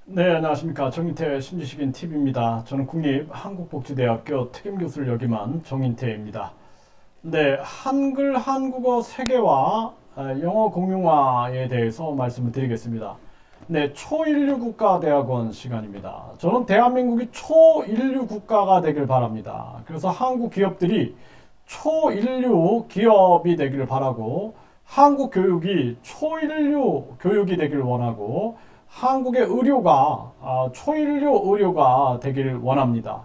네, 안녕하십니까. 정인태 신지식인 TV입니다. 저는 국립한국복지대학교 특임교수를 역임한 정인태입니다. 네, 한글, 한국어 세계화, 영어 공용화에 대해서 말씀을 드리겠습니다. 네, 초인류 국가대학원 시간입니다. 저는 대한민국이 초인류 국가가 되길 바랍니다. 그래서 한국 기업들이 초인류 기업이 되길 바라고, 한국 교육이 초인류 교육이 되길 원하고, 한국의 의료가 초인류 의료가 되길 원합니다.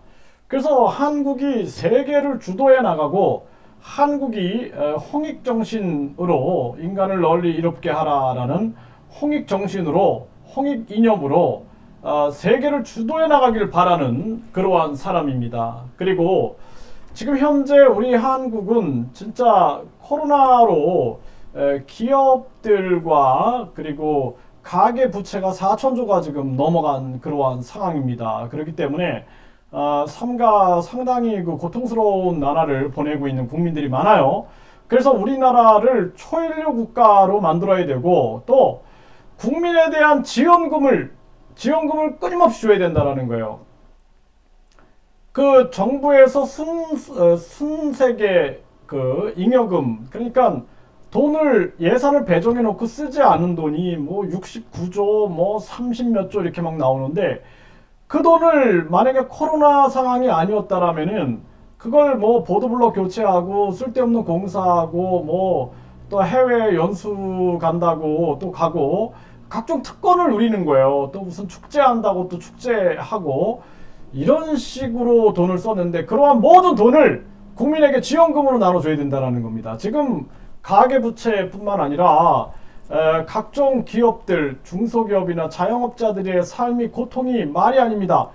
그래서 한국이 세계를 주도해 나가고 한국이 홍익정신으로 인간을 널리 이롭게 하라라는 홍익정신으로 홍익 이념으로 세계를 주도해 나가길 바라는 그러한 사람입니다. 그리고 지금 현재 우리 한국은 진짜 코로나로 기업들과 그리고 가계 부채가 4천조가 지금 넘어간 그러한 상황입니다. 그렇기 때문에 삼가 상당히 그 고통스러운 나라를 보내고 있는 국민들이 많아요. 그래서 우리나라를 초인류 국가로 만들어야 되고 또 국민에 대한 지원금을 끊임없이 줘야 된다는 거예요. 그 정부에서 순세계 그 잉여금, 그러니까 돈을 예산을 배정해 놓고 쓰지 않은 돈이 뭐 69조 뭐 30 몇 조 이렇게 막 나오는데, 그 돈을 만약에 코로나 상황이 아니었다라면은 그걸 뭐 보도블록 교체하고 쓸데없는 공사하고 뭐 또 해외 연수 간다고 또 가고 각종 특권을 누리는 거예요. 또 무슨 축제한다고 또 축제하고 이런 식으로 돈을 썼는데, 그러한 모든 돈을 국민에게 지원금으로 나눠줘야 된다는 겁니다. 지금 가계부채뿐만 아니라 각종 기업들, 중소기업이나 자영업자들의 삶이 고통이 말이 아닙니다.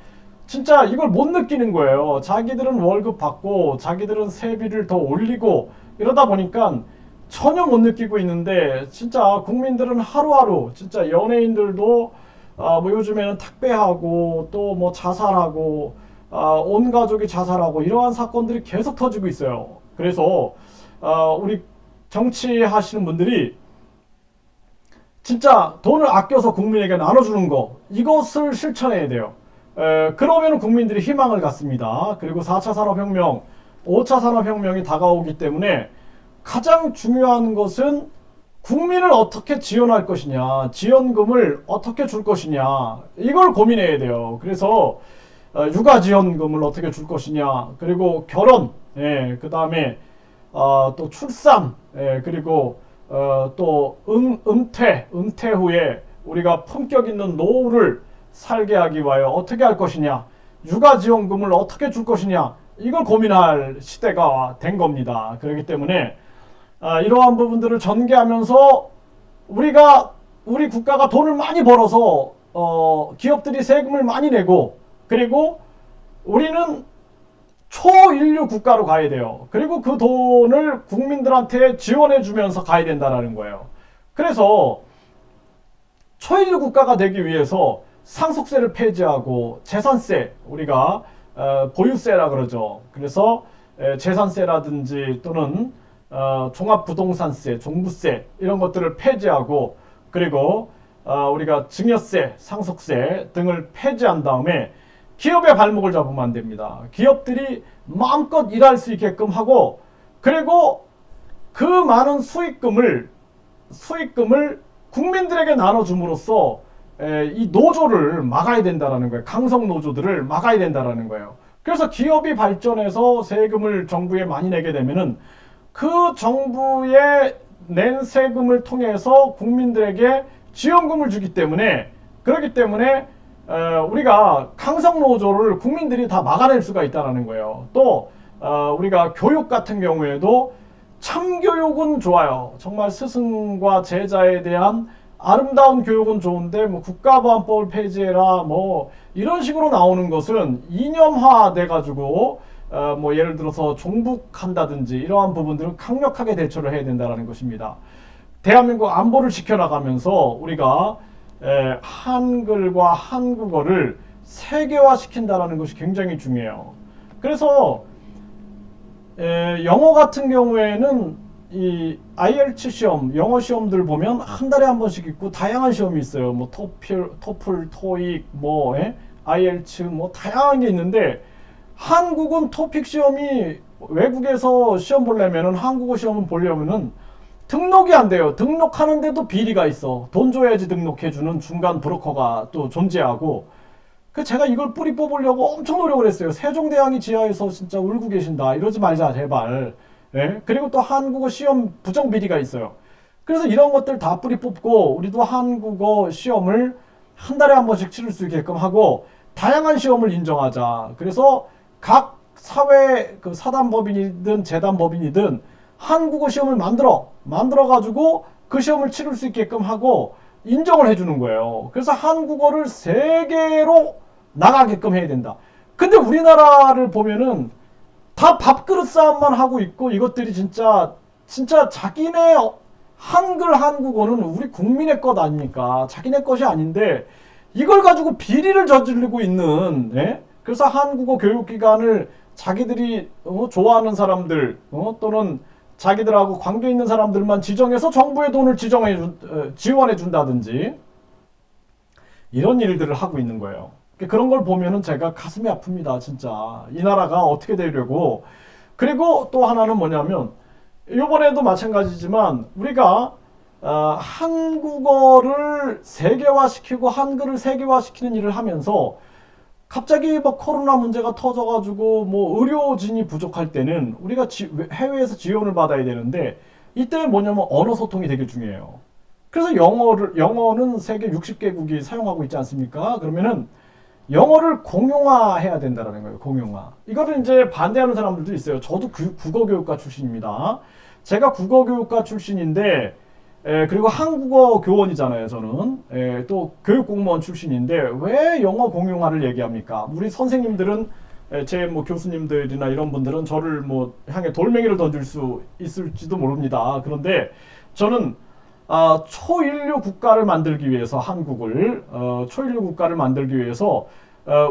진짜 이걸 못 느끼는 거예요. 자기들은 월급 받고 자기들은 세비를 더 올리고 이러다 보니까 전혀 못 느끼고 있는데, 진짜 국민들은 하루하루, 진짜 연예인들도 뭐 요즘에는 택배하고 또 뭐 자살하고 온 가족이 자살하고 이러한 사건들이 계속 터지고 있어요. 그래서 우리 정치하시는 분들이 진짜 돈을 아껴서 국민에게 나눠주는 거, 이것을 실천해야 돼요. 그러면 국민들이 희망을 갖습니다. 그리고 4차 산업혁명, 5차 산업혁명이 다가오기 때문에 가장 중요한 것은 국민을 어떻게 지원할 것이냐, 지원금을 어떻게 줄 것이냐, 이걸 고민해야 돼요. 그래서 육아지원금을 어떻게 줄 것이냐, 그리고 결혼, 그 다음에 또 출산, 그리고 또 은퇴 후에 우리가 품격 있는 노후를 살게 하기 위하여 어떻게 할 것이냐, 육아지원금을 어떻게 줄 것이냐, 이걸 고민할 시대가 된 겁니다. 그렇기 때문에 이러한 부분들을 전개하면서 우리 국가가 돈을 많이 벌어서 기업들이 세금을 많이 내고, 그리고 우리는 초인류 국가로 가야 돼요. 그리고 그 돈을 국민들한테 지원해 주면서 가야 된다는 거예요. 그래서 초인류 국가가 되기 위해서 상속세를 폐지하고 재산세, 우리가 보유세라 그러죠. 그래서 재산세라든지 또는 종합부동산세, 종부세 이런 것들을 폐지하고, 그리고 우리가 증여세, 상속세 등을 폐지한 다음에 기업의 발목을 잡으면 안 됩니다. 기업들이 마음껏 일할 수 있게끔 하고, 그리고 그 많은 수익금을 국민들에게 나눠줌으로써 이 노조를 막아야 된다는 거예요. 강성 노조들을 막아야 된다는 거예요. 그래서 기업이 발전해서 세금을 정부에 많이 내게 되면은 그 정부의 낸 세금을 통해서 국민들에게 지원금을 주기 때문에, 그렇기 때문에 우리가 강성 노조를 국민들이 다 막아낼 수가 있다는 거예요. 또 우리가 교육 같은 경우에도 참교육은 좋아요. 정말 스승과 제자에 대한 아름다운 교육은 좋은데 뭐 국가보안법을 폐지해라 뭐 이런 식으로 나오는 것은 이념화 돼가지고 뭐 예를 들어서 종북한다든지 이러한 부분들은 강력하게 대처를 해야 된다는 것입니다. 대한민국 안보를 지켜나가면서 우리가 한글과 한국어를 세계화시킨다는 것이 굉장히 중요해요. 그래서 영어 같은 경우에는 이 IELTS 시험, 영어 시험들 보면 한 달에 한 번씩 있고 다양한 시험이 있어요. 뭐 토플, 토익, 뭐 IELTS 뭐 다양한 게 있는데 한국은 토픽 시험이 외국에서 시험 보려면은 한국어 시험을 보려면은 등록이 안 돼요. 등록하는데도 비리가 있어. 돈 줘야지 등록해주는 중간 브로커가 또 존재하고. 그 제가 이걸 뿌리 뽑으려고 엄청 노력을 했어요. 세종대왕이 지하에서 진짜 울고 계신다. 이러지 말자 제발. 예? 그리고 또 한국어 시험 부정 비리가 있어요. 그래서 이런 것들 다 뿌리 뽑고 우리도 한국어 시험을 한 달에 한 번씩 치를 수 있게끔 하고 다양한 시험을 인정하자. 그래서 각 사회 그 사단법인이든 재단법인이든 한국어 시험을 만들어 가지고 그 시험을 치를 수 있게끔 하고 인정을 해주는 거예요. 그래서 한국어를 세계로 나가게끔 해야 된다. 근데 우리나라를 보면은 다 밥그릇 싸움만 하고 있고 이것들이 진짜 자기네 한글 한국어는 우리 국민의 것 아닙니까? 자기네 것이 아닌데 이걸 가지고 비리를 저지르고 있는 그래서 한국어 교육기관을 자기들이 좋아하는 사람들 또는 자기들하고 관계 있는 사람들만 지정해서 정부의 돈을 지원해 준다든지 이런 일들을 하고 있는 거예요. 그런 걸 보면은 제가 가슴이 아픕니다. 진짜 이 나라가 어떻게 되려고. 그리고 또 하나는 뭐냐면 이번에도 마찬가지지만 우리가 한국어를 세계화시키고 한글을 세계화시키는 일을 하면서 갑자기 뭐 코로나 문제가 터져가지고 뭐 의료진이 부족할 때는 우리가 해외에서 지원을 받아야 되는데 이때 뭐냐면 언어 소통이 되게 중요해요. 그래서 영어는 세계 60개국이 사용하고 있지 않습니까? 그러면은 영어를 공용화해야 된다는 거예요. 공용화. 이거를 이제 반대하는 사람들도 있어요. 저도 국어교육과 출신입니다. 제가 국어교육과 출신인데 그리고 한국어 교원이잖아요. 저는 또 교육공무원 출신인데 왜 영어 공용화를 얘기합니까? 우리 선생님들은 제 뭐 교수님들이나 이런 분들은 저를 뭐 향해 돌멩이를 던질 수 있을지도 모릅니다. 그런데 저는 초인류 국가를 만들기 위해서 한국을 초인류 국가를 만들기 위해서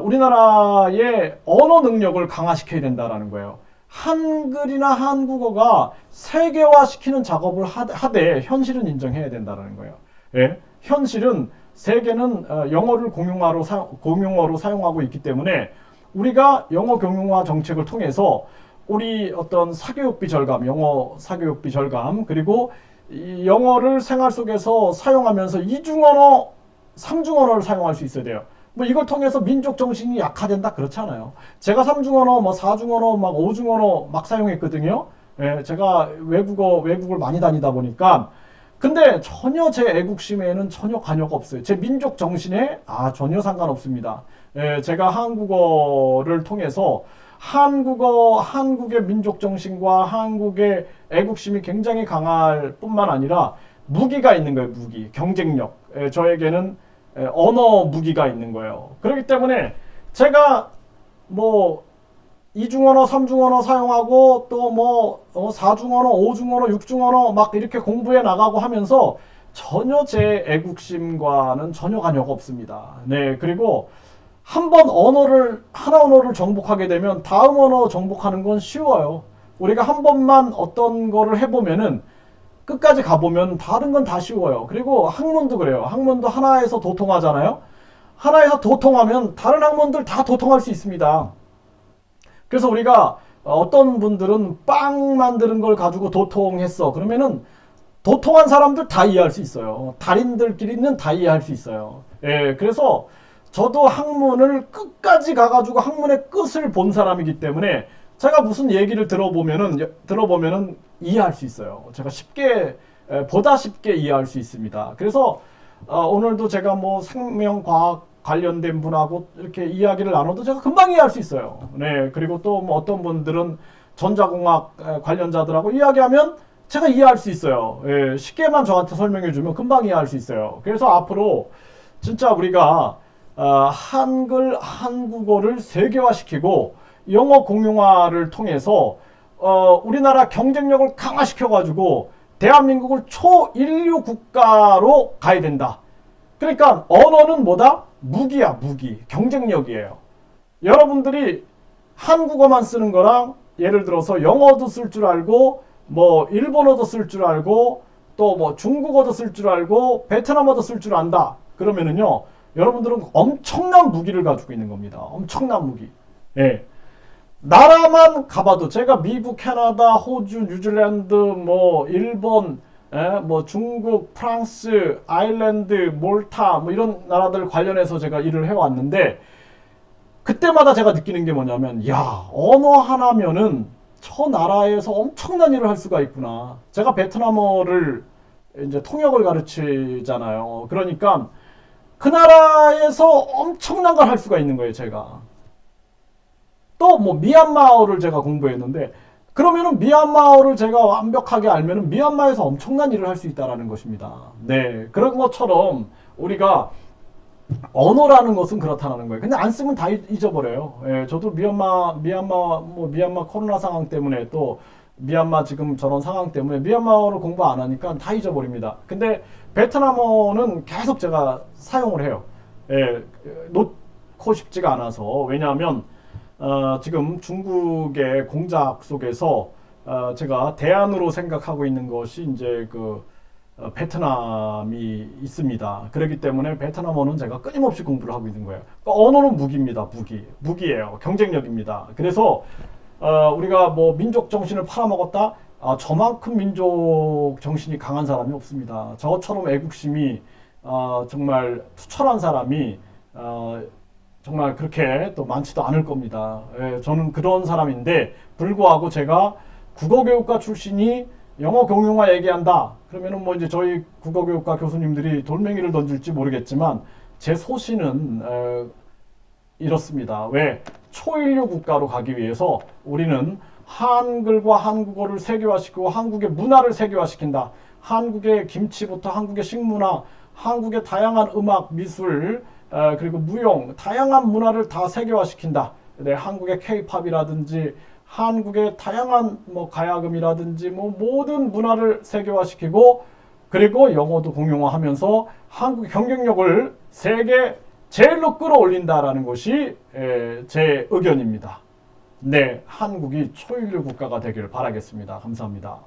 우리나라의 언어 능력을 강화시켜야 된다라는 거예요. 한글이나 한국어가 세계화시키는 작업을 하되 현실은 인정해야 된다는 거예요. 예? 현실은 세계는 영어를 공용어로 사용하고 있기 때문에 우리가 영어 공용화 정책을 통해서 우리 어떤 사교육비 절감, 영어 사교육비 절감 그리고 이 영어를 생활 속에서 사용하면서 이중언어, 삼중언어를 사용할 수 있어야 돼요. 뭐 이걸 통해서 민족 정신이 약화된다 그렇지 않아요. 제가 삼중언어, 뭐 사중언어, 막 오중언어 막 사용했거든요. 예, 제가 외국을 많이 다니다 보니까 근데 전혀 제 애국심에는 전혀 관여가 없어요. 제 민족 정신에 전혀 상관없습니다. 예, 제가 한국어를 통해서 한국의 민족 정신과 한국의 애국심이 굉장히 강할 뿐만 아니라 무기가 있는 거예요. 무기, 경쟁력. 저에게는 언어 무기가 있는 거예요. 그렇기 때문에 제가 뭐 이중언어, 삼중언어 사용하고 또 뭐 사중언어, 오중언어, 육중언어 막 이렇게 공부해 나가고 하면서 전혀 제 애국심과는 전혀 관여가 없습니다. 네, 그리고 한번 하나 언어를 정복하게 되면 다음 언어 정복하는 건 쉬워요. 우리가 한 번만 어떤 거를 해보면은 끝까지 가보면 다른 건 다 쉬워요. 그리고 학문도 그래요. 학문도 하나에서 도통하잖아요. 하나에서 도통하면 다른 학문들 다 도통할 수 있습니다. 그래서 우리가 어떤 분들은 빵 만드는 걸 가지고 도통했어. 그러면은 도통한 사람들 다 이해할 수 있어요. 달인들끼리는 다 이해할 수 있어요. 예, 그래서 저도 학문을 끝까지 가가지고 학문의 끝을 본 사람이기 때문에 제가 무슨 얘기를 들어보면은 이해할 수 있어요. 제가 보다 쉽게 이해할 수 있습니다. 그래서 오늘도 제가 뭐 생명과학 관련된 분하고 이렇게 이야기를 나눠도 제가 금방 이해할 수 있어요. 네, 그리고 또 뭐 어떤 분들은 전자공학 관련자들하고 이야기하면 제가 이해할 수 있어요. 예, 쉽게만 저한테 설명해주면 금방 이해할 수 있어요. 그래서 앞으로 진짜 우리가 한국어를 세계화시키고 영어 공용화를 통해서 우리나라 경쟁력을 강화시켜가지고 대한민국을 초인류 국가로 가야 된다. 그러니까 언어는 뭐다? 무기야, 무기. 경쟁력이에요. 여러분들이 한국어만 쓰는 거랑 예를 들어서 영어도 쓸 줄 알고 뭐 일본어도 쓸 줄 알고 또 뭐 중국어도 쓸 줄 알고 베트남어도 쓸 줄 안다. 그러면은요, 여러분들은 엄청난 무기를 가지고 있는 겁니다. 엄청난 무기. 예. 나라만 가봐도 제가 미국, 캐나다, 호주, 뉴질랜드, 뭐 일본, 뭐 중국, 프랑스, 아일랜드, 몰타 뭐 이런 나라들 관련해서 제가 일을 해왔는데 그때마다 제가 느끼는 게 뭐냐면 야, 언어 하나면은 저 나라에서 엄청난 일을 할 수가 있구나. 제가 베트남어를 이제 통역을 가르치잖아요. 그러니까 그 나라에서 엄청난 걸 할 수가 있는 거예요, 제가. 또 뭐 미얀마어를 제가 공부했는데 그러면은 미얀마어를 제가 완벽하게 알면은 미얀마에서 엄청난 일을 할 수 있다라는 것입니다. 네, 그런 것처럼 우리가 언어라는 것은 그렇다는 거예요. 근데 안 쓰면 다 잊어버려요. 예, 저도 미얀마 코로나 상황 때문에 또 미얀마 지금 저런 상황 때문에 미얀마어를 공부 안 하니까 다 잊어버립니다. 근데 베트남어는 계속 제가 사용을 해요. 예, 놓고 싶지가 않아서. 왜냐하면 지금 중국의 공작 속에서 제가 대안으로 생각하고 있는 것이 이제 그 베트남이 있습니다. 그렇기 때문에 베트남어는 제가 끊임없이 공부를 하고 있는 거예요. 그러니까 언어는 무기입니다. 무기예요. 경쟁력입니다. 그래서 우리가 뭐 민족 정신을 팔아먹었다. 저만큼 민족 정신이 강한 사람이 없습니다. 저처럼 애국심이 정말 투철한 사람이 정말 그렇게 또 많지도 않을 겁니다. 예, 저는 그런 사람인데 불구하고 제가 국어교육과 출신이 영어 공용화 얘기한다. 그러면은 뭐 이제 저희 국어교육과 교수님들이 돌멩이를 던질지 모르겠지만 제 소신은 이렇습니다. 왜? 초인류 국가로 가기 위해서 우리는 한글과 한국어를 세계화시키고 한국의 문화를 세계화시킨다. 한국의 김치부터 한국의 식문화, 한국의 다양한 음악, 미술, 그리고 무용, 다양한 문화를 다 세계화시킨다. 네, 한국의 케이팝이라든지 한국의 다양한 뭐 가야금이라든지 뭐 모든 문화를 세계화시키고 그리고 영어도 공용화하면서 한국의 경쟁력을 세계 제일로 끌어올린다라는 것이 제 의견입니다. 네, 한국이 초일류 국가가 되기를 바라겠습니다. 감사합니다.